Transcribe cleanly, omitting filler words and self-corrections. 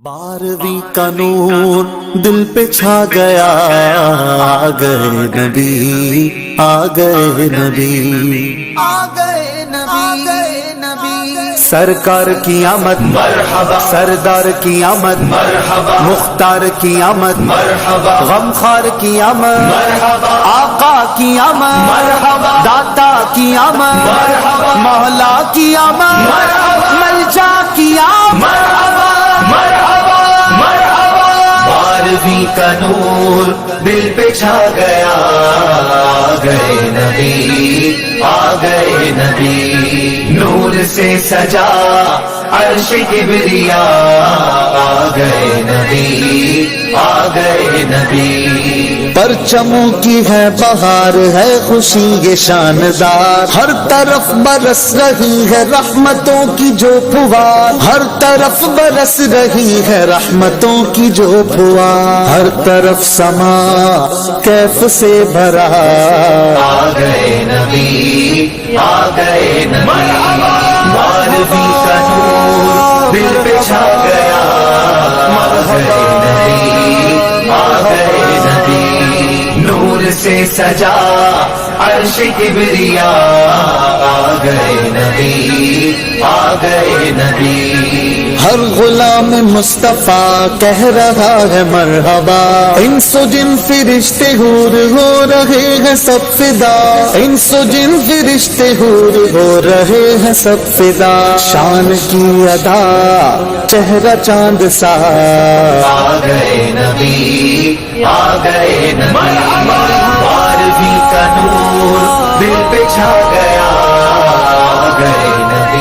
12ویں کا نور دل پہ چھا گیا، آ گئے نبی، آ گئے نبی، آ گئے نبی، سرکار کی آمد مرحبا، سردار کی آمد مرحبا، مختار کی آمد مرحبا، غمخوار کی آمد مرحبا، آقا کی آمد مرحبا، داتا کی آمد مرحبا، مولا کی آمد مرحبا، ملجا کی آمد مرحبا، مرحبا، مرحبا، 12ویں کا نور دل پہ چھا گیا، آ گئے نبی، آ گئے نبی، نور سے سجا عرش کبریا، آ گئے نبی، آ گئے نبی، پرچموں کی ہے بہار، ہے خوشی یہ شاندار، ہر طرف برس رہی ہے رحمتوں کی جو پھوار، ہر طرف برس رہی ہے رحمتوں کی جو پھوار، ہر طرف سما کیف سے بھرا، آ گئے نبی، آ گئے نبی، 12ویں کا نور دل پہ چھا گیا، آ گئے نبی، آ گئے نبی، نور سے سجا عرش کبریا، آ گئے نبی، آ گئے نبی، ہر غلام مصطفیٰ کہہ رہا ہے مرحبا، انس و جن فرشتے حور ہو رہے ہیں سب فدا، انس و جن فرشتے حور ہو رہے ہیں سب فدا، شان کی ادا چہرہ چاند سا، آ گئے نبی، آ گئے نبی، 12ویں کا نور دل پہ چھا گیا، آ گئے نبی،